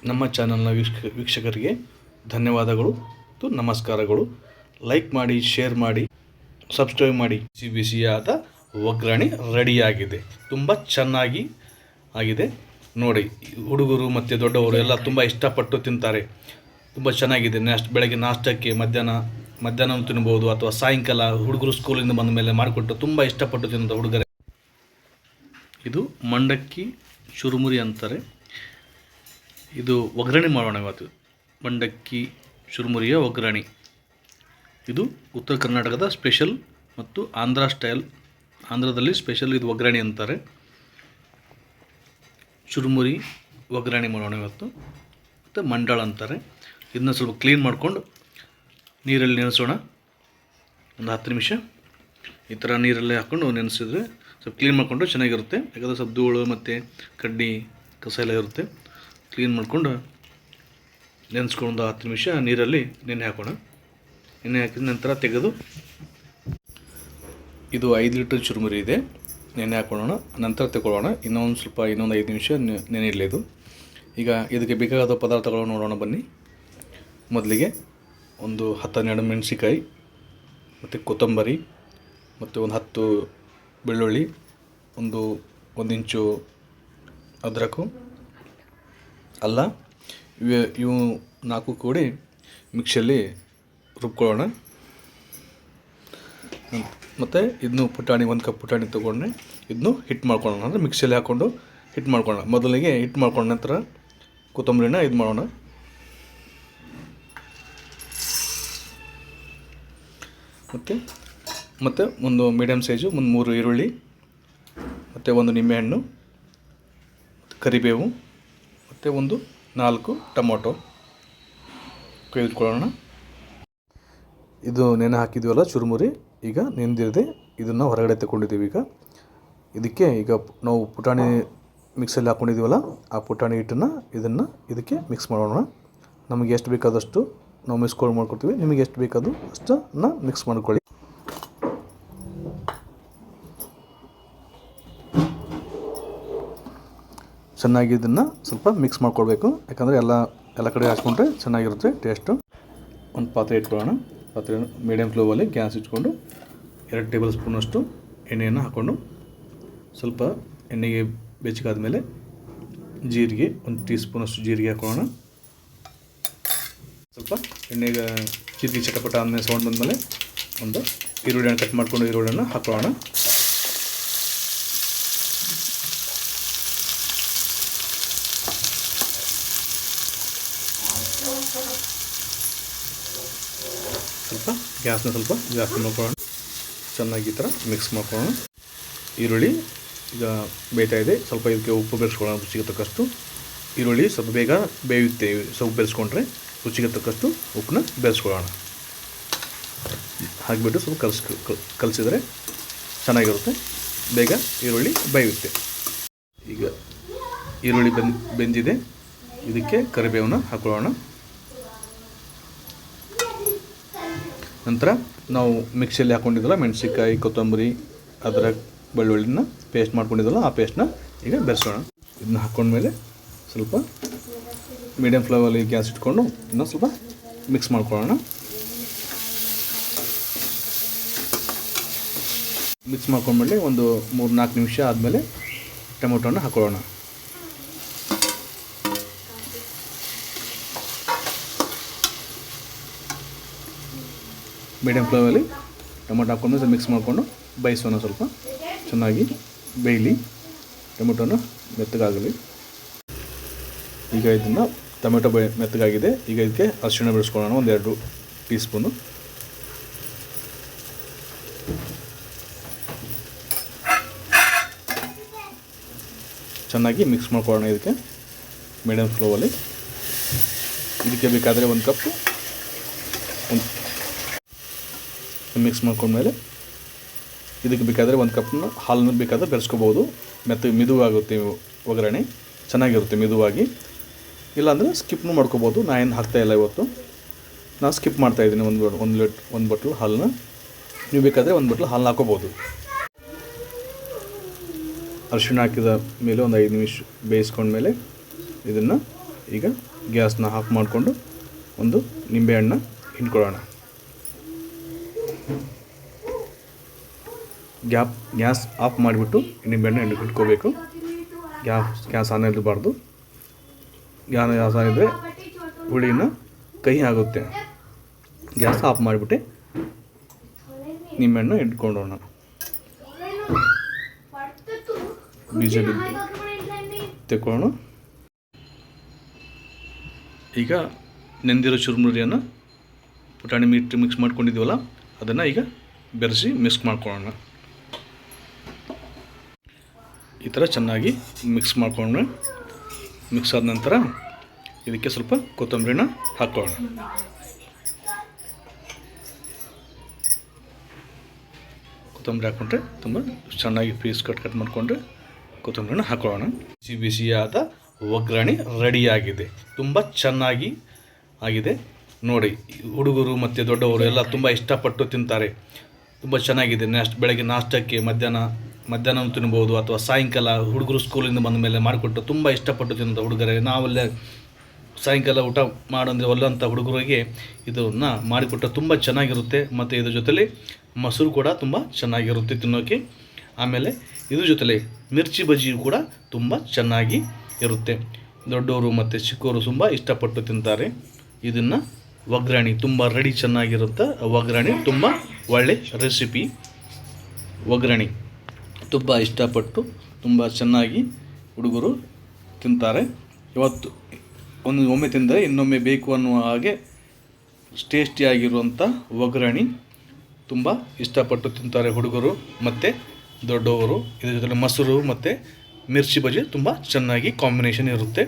ನಮ್ಮ ಚಾನಲ್ನ ವೀಕ್ಷಕರಿಗೆ ಧನ್ಯವಾದಗಳು ಮತ್ತು ನಮಸ್ಕಾರಗಳು. ಲೈಕ್ ಮಾಡಿ, ಶೇರ್ ಮಾಡಿ, ಸಬ್ಸ್ಕ್ರೈಬ್ ಮಾಡಿ. ಬಿಸಿಯಾದ ಒಗ್ಗರಣೆ ರೆಡಿಯಾಗಿದೆ. ತುಂಬ ಚೆನ್ನಾಗಿ ಆಗಿದೆ ನೋಡಿ. ಹುಡುಗರು ಮತ್ತು ದೊಡ್ಡವರು ಎಲ್ಲ ತುಂಬ ಇಷ್ಟಪಟ್ಟು ತಿಂತಾರೆ. ತುಂಬ ಚೆನ್ನಾಗಿದೆ. ಬೆಳಗ್ಗೆ ನಾಷ್ಟಕ್ಕೆ, ಮಧ್ಯಾಹ್ನ ತಿನ್ಬೋದು, ಅಥವಾ ಸಾಯಂಕಾಲ ಹುಡುಗರು ಸ್ಕೂಲಿಂದ ಬಂದ ಮೇಲೆ ಮಾಡಿಕೊಟ್ಟು ತುಂಬ ಇಷ್ಟಪಟ್ಟು ತಿನ್ನೋದು ಹುಡುಗರೇ. ಇದು ಮಂಡಕ್ಕಿ ಚುರುಮುರಿ ಅಂತಾರೆ. ಇದು ಒಗ್ಗರಣೆ ಮಾಡೋಣ ಇವತ್ತು. ಮಂಡಕ್ಕಿ ಚುರುಮುರಿಯ ಒಗ್ಗರಣೆ. ಇದು ಉತ್ತರ ಕರ್ನಾಟಕದ ಸ್ಪೆಷಲ್ ಮತ್ತು ಆಂಧ್ರದಲ್ಲಿ ಸ್ಪೆಷಲ್ ಇದು ಒಗ್ಗರಣೆ ಅಂತಾರೆ. ಚುರುಮುರಿ ಒಗ್ಗರಣೆ ಮಾಡೋಣ ಇವತ್ತು. ಮತ್ತು ಮಂಡಾಳ ಅಂತಾರೆ. ಇದನ್ನ ಸ್ವಲ್ಪ ಕ್ಲೀನ್ ಮಾಡಿಕೊಂಡು ನೀರಲ್ಲಿ ನೆನೆಸೋಣ. ಒಂದು 10 ನಿಮಿಷ ಈ ಥರ ನೀರಲ್ಲಿ ಹಾಕ್ಕೊಂಡು ನೆನೆಸಿದ್ರೆ ಸ್ವಲ್ಪ ಕ್ಲೀನ್ ಮಾಡಿಕೊಂಡು ಚೆನ್ನಾಗಿರುತ್ತೆ. ಯಾಕಂದರೆ ಸ್ವಲ್ಪ ಧೂಳು ಮತ್ತು ಕಡ್ಡಿ ಕಸ ಎಲ್ಲ ಇರುತ್ತೆ. ಕ್ಲೀನ್ ಮಾಡಿಕೊಂಡು ನೆನೆಸ್ಕೊಂಡು 10 ನಿಮಿಷ ನೀರಲ್ಲಿ ನೆನೆ ಹಾಕೋಣ. ನೆನೆ ಹಾಕಿದ ನಂತರ ತೆಗೆದು, ಇದು 5 ಲೀಟರ್ ಚುರುಮುರಿ ಇದೆ. ನೆನೆ ಹಾಕೊಳ್ಳೋಣ, ನಂತರ ತಗೊಳ್ಳೋಣ. ಇನ್ನೊಂದು 5 ನಿಮಿಷ ನೆನೆ ಇಡಲಿದ್ದು. ಈಗ ಇದಕ್ಕೆ ಬೇಕಾದ ಪದಾರ್ಥಗಳು ನೋಡೋಣ ಬನ್ನಿ. ಮೊದಲಿಗೆ ಒಂದು 10-12 ಮೆಣಸಿಕಾಯಿ, ಮತ್ತು ಕೊತ್ತಂಬರಿ, ಮತ್ತು ಒಂದು 10 ಬೆಳ್ಳುಳ್ಳಿ, ಒಂದು ಇಂಚು ಅದ್ರಕು, ಅಲ್ಲ, ಇವು 4 ಕೂಡಿ ಮಿಕ್ಸಿಯಲ್ಲಿ ರುಬ್ಕೊಳ್ಳೋಣ. ಮತ್ತು ಇದನ್ನು ಪುಟಾಣಿ, 1 ಕಪ್ ಪುಟಾಣಿ ತೊಗೊಂಡ್ರೆ ಇದನ್ನು ಹಿಟ್ಟು ಮಾಡ್ಕೊಳ್ಳೋಣ. ಅಂದರೆ ಮಿಕ್ಸಿಯಲ್ಲಿ ಹಾಕ್ಕೊಂಡು ಹಿಟ್ಟು ಮಾಡ್ಕೊಳ್ಳೋಣ. ಮೊದಲಿಗೆ ಹಿಟ್ಟು ಮಾಡ್ಕೊಂಡ ನಂತರ ಕೊತ್ತಂಬರಿನ ಇದು ಮಾಡೋಣ. ಮತ್ತು ಒಂದು ಮೀಡಿಯಮ್ ಸೈಜು ಒಂದು 3 ಈರುಳ್ಳಿ, ಮತ್ತು 1 ನಿಂಬೆಹಣ್ಣು, ಕರಿಬೇವು, ಮತ್ತು ಒಂದು 4 ಟೊಮೊಟೊ ಕೊಯ್ದುಕೊಳ್ಳೋಣ. ಇದು ನೆನೆ ಹಾಕಿದ್ದೀವಲ್ಲ ಚುರುಮುರಿ, ಈಗ ನೆಂದಿರದೆ ಇದನ್ನು ಹೊರಗಡೆ ತಗೊಂಡಿದ್ದೀವಿ. ಇದಕ್ಕೆ ಈಗ ನಾವು ಪುಟಾಣಿ ಮಿಕ್ಸಲ್ಲಿ ಹಾಕ್ಕೊಂಡಿದ್ದೀವಲ್ಲ, ಆ ಪುಟಾಣಿ ಹಿಟ್ಟನ್ನು ಇದಕ್ಕೆ ಮಿಕ್ಸ್ ಮಾಡೋಣ. ನಮಗೆ ಎಷ್ಟು ಬೇಕಾದಷ್ಟು ನಾವು ಮಾಡ್ಕೊಳ್ತೀವಿ. ನಿಮಗೆ ಎಷ್ಟು ಬೇಕಾದರೂ ಅಷ್ಟನ್ನು ಮಿಕ್ಸ್ ಮಾಡ್ಕೊಳ್ಳಿ. ಚೆನ್ನಾಗಿ ಇದನ್ನು ಸ್ವಲ್ಪ ಮಿಕ್ಸ್ ಮಾಡ್ಕೊಳ್ಬೇಕು. ಯಾಕಂದರೆ ಎಲ್ಲ ಕಡೆ ಹಾಕ್ಕೊಂಡ್ರೆ ಚೆನ್ನಾಗಿರುತ್ತೆ ಟೇಸ್ಟು. ಒಂದು ಪಾತ್ರೆ ಇಟ್ಕೊಳ್ಳೋಣ. ಪಾತ್ರೆ ಮೀಡಿಯಮ್ ಫ್ಲೇಮಲ್ಲಿ ಗ್ಯಾಸ್ ಇಟ್ಕೊಂಡು 2 ಟೇಬಲ್ ಸ್ಪೂನಷ್ಟು ಎಣ್ಣೆಯನ್ನು ಹಾಕ್ಕೊಂಡು, ಸ್ವಲ್ಪ ಎಣ್ಣೆಗೆ ಬೆಚ್ಚಗಾದ ಮೇಲೆ ಜೀರಿಗೆ, 1 ಟೀ ಸ್ಪೂನಷ್ಟು ಜೀರಿಗೆ ಹಾಕೊಳ್ಳೋಣ. ಸ್ವಲ್ಪ ಎಣ್ಣೆಗೆ ಜೀರಿಗೆ ಚಟಪಟ ಆದಮೇಲೆ ಸೌಂಡ್ ಬಂದಮೇಲೆ ಒಂದು ಈರುಳ್ಳಿಯನ್ನು ಕಟ್ ಮಾಡಿಕೊಂಡು ಈರುಳ್ಳಿಯನ್ನು ಹಾಕೊಳ್ಳೋಣ. ಸ್ವಲ್ಪ ಗ್ಯಾಸ್ನ ಸ್ವಲ್ಪ ಜಾಸ್ತಿ ಮಾಡ್ಕೊಳ್ಳೋಣ. ಚೆನ್ನಾಗಿ ಈ ಥರ ಮಿಕ್ಸ್ ಮಾಡ್ಕೊಳ್ಳೋಣ. ಈರುಳ್ಳಿ ಈಗ ಬೇಯ್ತಾ ಇದೆ. ಸ್ವಲ್ಪ ಇದಕ್ಕೆ ಉಪ್ಪು ಬೆರೆಸ್ಕೊಳ್ಳೋಣ ರುಚಿಗೆ ತಕ್ಕಷ್ಟು. ಈರುಳ್ಳಿ ಸ್ವಲ್ಪ ಬೇಗ ಬೇಯುತ್ತೆ. ಸ್ವಲ್ಪ ಬೆರೆಸ್ಕೊಂಡ್ರೆ ರುಚಿಗೆ ತಕ್ಕಷ್ಟು ಉಪ್ಪನ್ನ ಬೆರೆಸ್ಕೊಳ್ಳೋಣ. ಹಾಕಿಬಿಟ್ಟು ಸ್ವಲ್ಪ ಕಲಸಿದ್ರೆ ಚೆನ್ನಾಗಿರುತ್ತೆ. ಬೇಗ ಈರುಳ್ಳಿ ಬೇಯುತ್ತೆ. ಈಗ ಈರುಳ್ಳಿ ಬೆಂದಿದೆ. ಇದಕ್ಕೆ ಕರಿಬೇವನ್ನ ಹಾಕೊಳ್ಳೋಣ. ನಂತರ ನಾವು ಮಿಕ್ಸಿಯಲ್ಲಿ ಹಾಕ್ಕೊಂಡಿದ್ದಲ್ಲ ಮೆಣಸಿನ್ಕಾಯಿ, ಕೊತ್ತಂಬರಿ, ಅದ್ರಕ್, ಬೆಳ್ಳುಳ್ಳಿನ ಪೇಸ್ಟ್ ಮಾಡ್ಕೊಂಡಿದ್ದಲ್ಲ, ಆ ಪೇಸ್ಟ್ನ ಈಗ ಬೆರೆಸೋಣ. ಇದನ್ನ ಹಾಕ್ಕೊಂಡ್ಮೇಲೆ ಸ್ವಲ್ಪ ಮೀಡಿಯಮ್ ಫ್ಲೇಮಲ್ಲಿ ಗ್ಯಾಸ್ ಇಟ್ಕೊಂಡು ಇನ್ನೊಂದು ಸ್ವಲ್ಪ ಮಿಕ್ಸ್ ಮಾಡ್ಕೊಳ್ಳೋಣ. ಮಿಕ್ಸ್ ಮಾಡ್ಕೊಂಡ್ಮೇಲೆ ಒಂದು 3-4 ನಿಮಿಷ ಆದಮೇಲೆ ಟೊಮೊಟೊನ ಹಾಕೊಳ್ಳೋಣ. ಮೀಡಿಯಮ್ ಫ್ಲೇಮಲ್ಲಿ ಟೊಮೊಟೊ ಹಾಕ್ಕೊಂಡು ಮಿಕ್ಸ್ ಮಾಡಿಕೊಂಡು ಬೇಯಿಸೋಣ. ಸ್ವಲ್ಪ ಚೆನ್ನಾಗಿ ಬೇಯಲಿ, ಟೊಮೊಟೊನ ಮೆತ್ತಗಾಗಲಿ. ಈಗ ಇದನ್ನು ಟೊಮೆಟೊ ಮೆತ್ತಗಾಗಿದೆ. ಈಗ ಇದಕ್ಕೆ ಅರಿಶಿಣ ಬೆಳೆಸ್ಕೊಳ್ಳೋಣ. 1-2 ಟೀ ಸ್ಪೂನು. ಚೆನ್ನಾಗಿ ಮಿಕ್ಸ್ ಮಾಡ್ಕೊಳ್ಳೋಣ. ಇದಕ್ಕೆ ಮೀಡಿಯಮ್ ಫ್ಲೇಮಲ್ಲಿ ಇದಕ್ಕೆ ಬೇಕಾದರೆ 1 ಕಪ್ ಮಿಕ್ಸ್ ಮಾಡ್ಕೊಂಡ್ಮೇಲೆ ಇದಕ್ಕೆ ಬೇಕಾದರೆ 1 ಕಪ್ನ ಹಾಲನ್ನು ಬೇಕಾದರೆ ಬೆರೆಸ್ಕೋಬೋದು. ಮಿದುವಾಗುತ್ತೆ ಒಗ್ಗರಣೆ, ಚೆನ್ನಾಗಿರುತ್ತೆ ಮಿದುವಾಗಿ. ಇಲ್ಲಾಂದರೆ ಸ್ಕಿಪ್ನು ಮಾಡ್ಕೋಬೋದು. ನಾನು ಏನು ಹಾಕ್ತಾಯಿಲ್ಲ ಇವತ್ತು, ನಾನು ಸ್ಕಿಪ್ ಮಾಡ್ತಾಯಿದ್ದೀನಿ. ಒಂದು ಬಟ್ಲು ಹಾಲನ್ನ. ನೀವು ಬೇಕಾದರೆ 1 ಬಟ್ಲು ಹಾಲನ್ನ ಹಾಕೋಬೋದು. ಅರಿಶಿಣ ಹಾಕಿದ ಮೇಲೆ ಒಂದು 5 ನಿಮಿಷ ಬೇಯಿಸ್ಕೊಂಡ್ಮೇಲೆ ಇದನ್ನು ಈಗ ಗ್ಯಾಸ್ನ ಆಫ್ ಮಾಡಿಕೊಂಡು ಒಂದು ನಿಂಬೆಹಣ್ಣು ಹಿಂಡ್ಕೊಳ್ಳೋಣ. ಗ್ಯಾಸ್ ಆಫ್ ಮಾಡಿಬಿಟ್ಟು ನಿಂಬೆಹಣ್ಣು ಇಟ್ಕೋಬೇಕು. ಗ್ಯಾಸ್ ಆನ್ ಇರಬಾರ್ದು. ಗ್ಯಾಸ್ ಆನ್ ಇದ್ದರೆ ಹುಳಿನ ಕಹಿ ಆಗುತ್ತೆ. ಗ್ಯಾಸ್ ಆಫ್ ಮಾಡಿಬಿಟ್ಟು ನಿಂಬೆಹಣ್ಣು ಇಟ್ಕೊಂಡೋಣ. ಬೀಜ ತೆಕ್ಕೊಳ್ಳೋಣ. ಈಗ ನೆಂದಿರೋ ಚುರುಮುರಿಯನ್ನು ಪುಟಾಣಿ ಮಿಕ್ಸ್ ಮಾಡ್ಕೊಂಡಿದ್ದೀವಲ್ಲ ಅದನ್ನು ಈಗ ಬೆರೆಸಿ ಮಿಕ್ಸ್ ಮಾಡ್ಕೊಳ್ಳೋಣ. ಈ ಥರ ಚೆನ್ನಾಗಿ ಮಿಕ್ಸ್ ಮಾಡ್ಕೊಂಡ್ರೆ ಮಿಕ್ಸ್ ಆದ ನಂತರ ಇದಕ್ಕೆ ಸ್ವಲ್ಪ ಕೊತ್ತಂಬರಿನ ಹಾಕ್ಕೊಳ್ಳೋಣ. ಕೊತ್ತಂಬರಿ ಹಾಕ್ಕೊಂಡ್ರೆ ತುಂಬ ಚೆನ್ನಾಗಿ ಪೀಸ್ ಕಟ್ ಮಾಡಿಕೊಂಡ್ರೆ ಕೊತ್ತಂಬರಿನ ಹಾಕ್ಕೊಳ್ಳೋಣ. ಬಿಸಿಯಾದ ಒಗ್ಗರಣೆ ರೆಡಿಯಾಗಿದೆ. ತುಂಬ ಚೆನ್ನಾಗಿ ಆಗಿದೆ ನೋಡಿ. ಹುಡುಗರು ಮತ್ತು ದೊಡ್ಡವರು ಎಲ್ಲ ತುಂಬ ಇಷ್ಟಪಟ್ಟು ತಿಂತಾರೆ. ತುಂಬ ಚೆನ್ನಾಗಿದೆ. ಬೆಳಗ್ಗೆ ನಾಷ್ಟಕ್ಕೆ ಮಧ್ಯಾಹ್ನ ತಿನ್ಬೋದು, ಅಥವಾ ಸಾಯಂಕಾಲ ಹುಡುಗರು ಸ್ಕೂಲಿಂದ ಬಂದ ಮೇಲೆ ಮಾಡಿಕೊಟ್ಟು ತುಂಬ ಇಷ್ಟಪಟ್ಟು ತಿನ್ನೋದು ಹುಡುಗರೇ. ನಾವಲ್ಲೇ ಸಾಯಂಕಾಲ ಊಟ ಮಾಡೋಂದರೆ ಒಲ್ಲಂಥ ಹುಡುಗರಿಗೆ ಇದನ್ನು ಮಾಡಿಕೊಟ್ಟು ತುಂಬ ಚೆನ್ನಾಗಿರುತ್ತೆ. ಮತ್ತು ಇದ್ರ ಜೊತೆಲಿ ಮೊಸರು ಕೂಡ ತುಂಬ ಚೆನ್ನಾಗಿರುತ್ತೆ ತಿನ್ನೋಕ್ಕೆ. ಆಮೇಲೆ ಇದ್ರ ಜೊತೆಲಿ ಮಿರ್ಚಿ ಬಜ್ಜಿ ಕೂಡ ತುಂಬ ಚೆನ್ನಾಗಿ ಇರುತ್ತೆ. ದೊಡ್ಡವರು ಮತ್ತು ಚಿಕ್ಕವರು ತುಂಬ ಇಷ್ಟಪಟ್ಟು ತಿಂತಾರೆ. ಇದನ್ನು ಒಗ್ಗರಣೆ ತುಂಬ ಚೆನ್ನಾಗಿರುತ್ತೆ. ಒಗ್ಗರಣೆ ತುಂಬ ಒಳ್ಳೆ ರೆಸಿಪಿ. ಒಗ್ಗರಣೆ ತುಂಬ ಇಷ್ಟಪಟ್ಟು ತುಂಬ ಚೆನ್ನಾಗಿ ಹುಡುಗರು ತಿಂತಾರೆ. ಇವತ್ತು ಒಮ್ಮೆ ತಿಂದರೆ ಇನ್ನೊಮ್ಮೆ ಬೇಕು ಅನ್ನುವ ಹಾಗೆ ಟೇಸ್ಟಿಯಾಗಿರುವಂಥ ಒಗ್ಗರಣೆ ತುಂಬ ಇಷ್ಟಪಟ್ಟು ತಿಂತಾರೆ ಹುಡುಗರು ಮತ್ತು ದೊಡ್ಡವರು. ಇದರ ಜೊತೆ ಮೊಸರು ಮತ್ತು ಮಿರ್ಚಿ ಬಜ್ಜಿ ತುಂಬ ಚೆನ್ನಾಗಿ ಕಾಂಬಿನೇಷನ್ ಇರುತ್ತೆ.